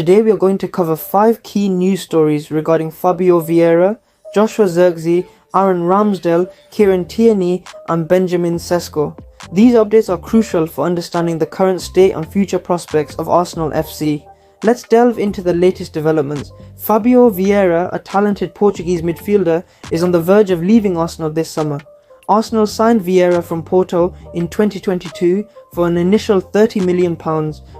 Today we are going to cover 5 key news stories regarding Fabio Vieira, Joshua Zirkzee, Aaron Ramsdale, Kieran Tierney and Benjamin Sesko. These updates are crucial for understanding the current state and future prospects of Arsenal FC. Let's delve into the latest developments. Fabio Vieira, a talented Portuguese midfielder, is on the verge of leaving Arsenal this summer. Arsenal signed Vieira from Porto in 2022 for an initial £30 million,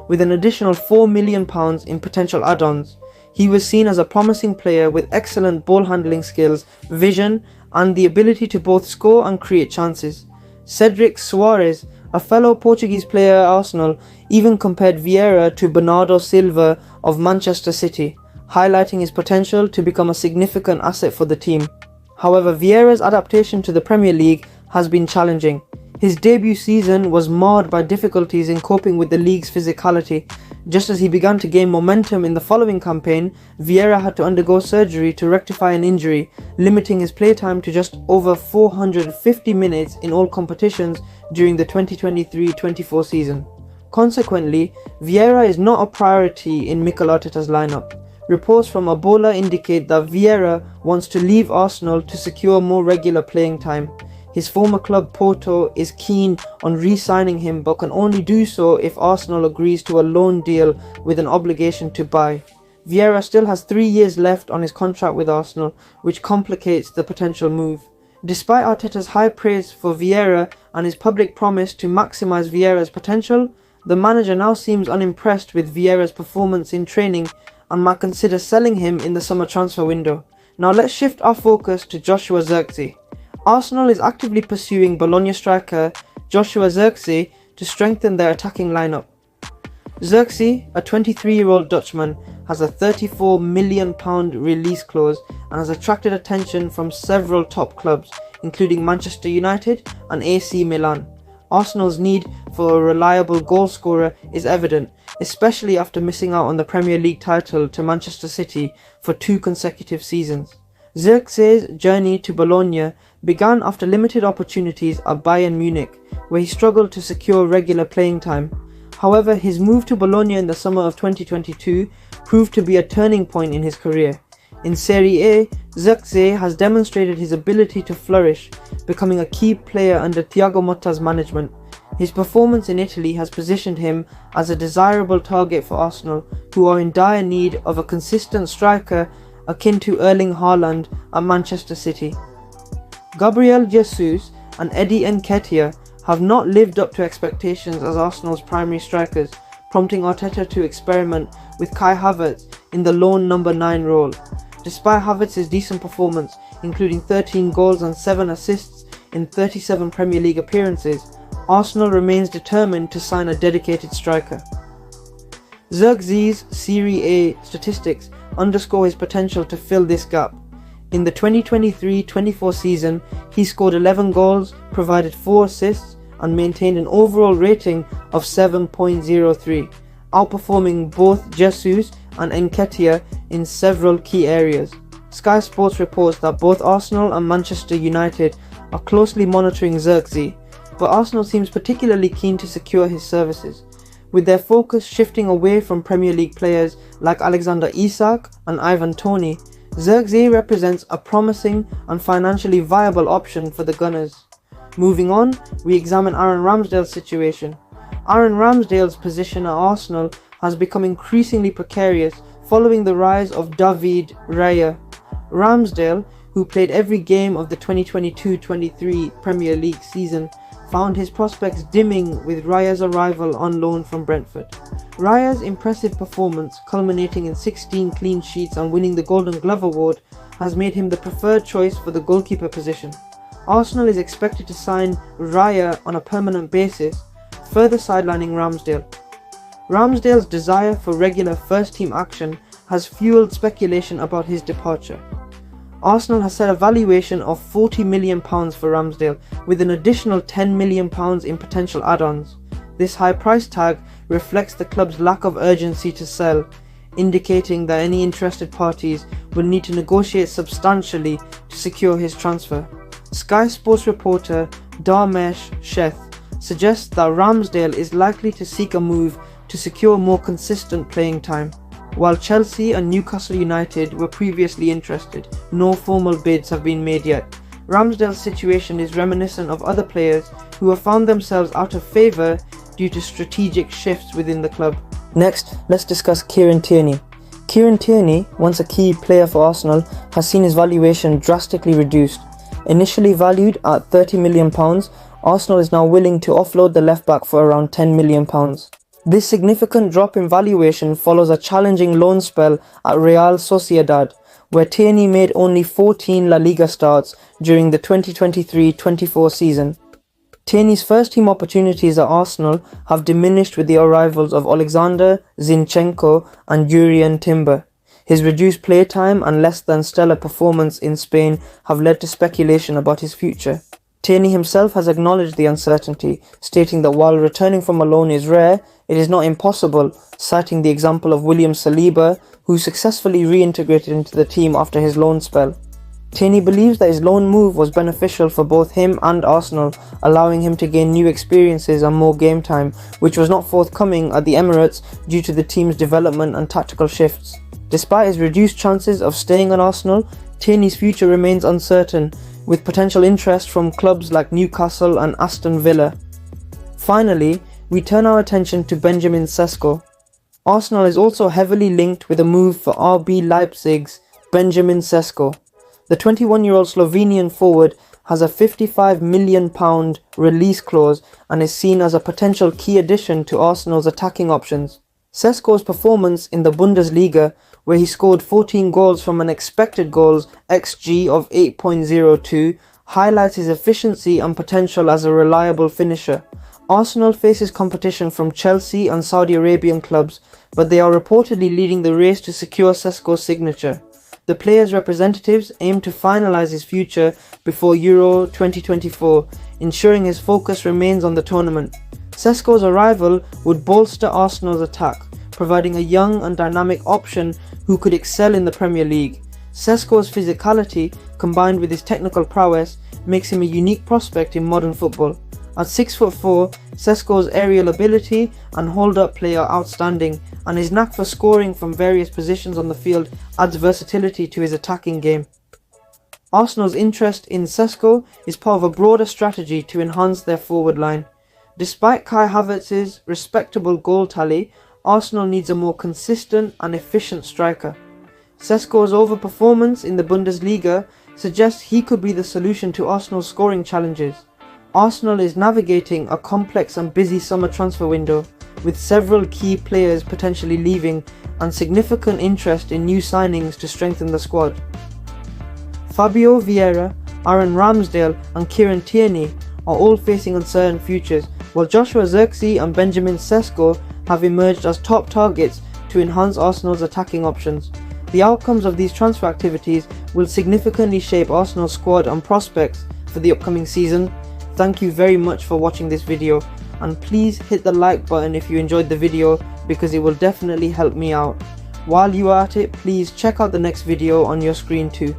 with an additional £4 million in potential add-ons. He was seen as a promising player with excellent ball handling skills, vision, and the ability to both score and create chances. Cedric Soares, a fellow Portuguese player at Arsenal, even compared Vieira to Bernardo Silva of Manchester City, highlighting his potential to become a significant asset for the team. However, Vieira's adaptation to the Premier League has been challenging. His debut season was marred by difficulties in coping with the league's physicality. Just as he began to gain momentum in the following campaign, Vieira had to undergo surgery to rectify an injury, limiting his playtime to just over 450 minutes in all competitions during the 2023-24 season. Consequently, Vieira is not a priority in Mikel Arteta's lineup. Reports from Ebola indicate that Vieira wants to leave Arsenal to secure more regular playing time. His former club Porto is keen on re-signing him but can only do so if Arsenal agrees to a loan deal with an obligation to buy. Vieira still has 3 years left on his contract with Arsenal, which complicates the potential move. Despite Arteta's high praise for Vieira and his public promise to maximise Vieira's potential, the manager now seems unimpressed with Vieira's performance in training and might consider selling him in the summer transfer window. Now let's shift our focus to Joshua Zirkzee. Arsenal is actively pursuing Bologna striker Joshua Zirkzee to strengthen their attacking lineup. Zirkzee, a 23-year-old Dutchman, has a £34 million release clause and has attracted attention from several top clubs, including Manchester United and AC Milan. Arsenal's need for a reliable goal scorer is evident, especially after missing out on the Premier League title to Manchester City for 2 consecutive seasons. Zirkzee's journey to Bologna began after limited opportunities at Bayern Munich, where he struggled to secure regular playing time. However, his move to Bologna in the summer of 2022 proved to be a turning point in his career. In Serie A, Zirkzee has demonstrated his ability to flourish, becoming a key player under Thiago Motta's management. His performance in Italy has positioned him as a desirable target for Arsenal, who are in dire need of a consistent striker akin to Erling Haaland at Manchester City. Gabriel Jesus and Eddie Nketiah have not lived up to expectations as Arsenal's primary strikers, prompting Arteta to experiment with Kai Havertz in the lone number 9 role. Despite Havertz's decent performance, including 13 goals and 7 assists in 37 Premier League appearances, Arsenal remains determined to sign a dedicated striker. Zirkzee's Serie A statistics underscore his potential to fill this gap. In the 2023-24 season, he scored 11 goals, provided 4 assists, and maintained an overall rating of 7.03, outperforming both Jesus and Nketiah in several key areas. Sky Sports reports that both Arsenal and Manchester United are closely monitoring Zirkzee, but Arsenal seems particularly keen to secure his services, with their focus shifting away from Premier League players like Alexander Isak and Ivan Toney. Zirkzee represents a promising and financially viable option for the Gunners. Moving on, we examine Aaron Ramsdale's situation. Aaron Ramsdale's position at Arsenal has become increasingly precarious following the rise of David Raya. Ramsdale, who played every game of the 2022-23 Premier League season, found his prospects dimming with Raya's arrival on loan from Brentford. Raya's impressive performance, culminating in 16 clean sheets and winning the Golden Glove Award, has made him the preferred choice for the goalkeeper position. Arsenal is expected to sign Raya on a permanent basis, further sidelining Ramsdale. Ramsdale's desire for regular first-team action has fueled speculation about his departure. Arsenal has set a valuation of £40 million for Ramsdale, with an additional £10 million in potential add-ons. This high price tag reflects the club's lack of urgency to sell, indicating that any interested parties will need to negotiate substantially to secure his transfer. Sky Sports reporter Dharmesh Sheth suggests that Ramsdale is likely to seek a move to secure more consistent playing time. While Chelsea and Newcastle United were previously interested, no formal bids have been made yet. Ramsdale's situation is reminiscent of other players who have found themselves out of favour due to strategic shifts within the club. Next, let's discuss Kieran Tierney. Kieran Tierney, once a key player for Arsenal, has seen his valuation drastically reduced. Initially valued at £30 million, Arsenal is now willing to offload the left-back for around £10 million. This significant drop in valuation follows a challenging loan spell at Real Sociedad, where Tierney made only 14 La Liga starts during the 2023-24 season. Tierney's first-team opportunities at Arsenal have diminished with the arrivals of Alexander Zinchenko and Jurrien Timber. His reduced playtime and less than stellar performance in Spain have led to speculation about his future. Tierney himself has acknowledged the uncertainty, stating that while returning from a loan is rare, it is not impossible, citing the example of William Saliba, who successfully reintegrated into the team after his loan spell. Tierney believes that his loan move was beneficial for both him and Arsenal, allowing him to gain new experiences and more game time, which was not forthcoming at the Emirates due to the team's development and tactical shifts. Despite his reduced chances of staying at Arsenal, Tierney's future remains uncertain, with potential interest from clubs like Newcastle and Aston Villa. Finally, we turn our attention to Benjamin Sesko. Arsenal is also heavily linked with a move for RB Leipzig's Benjamin Sesko. The 21-year-old Slovenian forward has a £55 million release clause and is seen as a potential key addition to Arsenal's attacking options. Sesko's performance in the Bundesliga, where he scored 14 goals from an expected goals XG of 8.02, highlights his efficiency and potential as a reliable finisher. Arsenal faces competition from Chelsea and Saudi Arabian clubs, but they are reportedly leading the race to secure Sesko's signature. The player's representatives aim to finalise his future before Euro 2024, ensuring his focus remains on the tournament. Sesko's arrival would bolster Arsenal's attack, providing a young and dynamic option who could excel in the Premier League. Sesko's physicality, combined with his technical prowess, makes him a unique prospect in modern football. At 6'4", Sesko's aerial ability and hold-up play are outstanding, and his knack for scoring from various positions on the field adds versatility to his attacking game. Arsenal's interest in Sesko is part of a broader strategy to enhance their forward line. Despite Kai Havertz's respectable goal tally, Arsenal needs a more consistent and efficient striker. Sesko's overperformance in the Bundesliga suggests he could be the solution to Arsenal's scoring challenges. Arsenal is navigating a complex and busy summer transfer window, with several key players potentially leaving and significant interest in new signings to strengthen the squad. Fabio, Vieira, Ramsdale and Kieran Tierney are all facing uncertain futures, while Zirkzee and Benjamin Sesko have emerged as top targets to enhance Arsenal's attacking options. The outcomes of these transfer activities will significantly shape Arsenal's squad and prospects for the upcoming season. Thank you very much for watching this video, and please hit the like button if you enjoyed the video, because it will definitely help me out. While you are at it, please check out the next video on your screen too.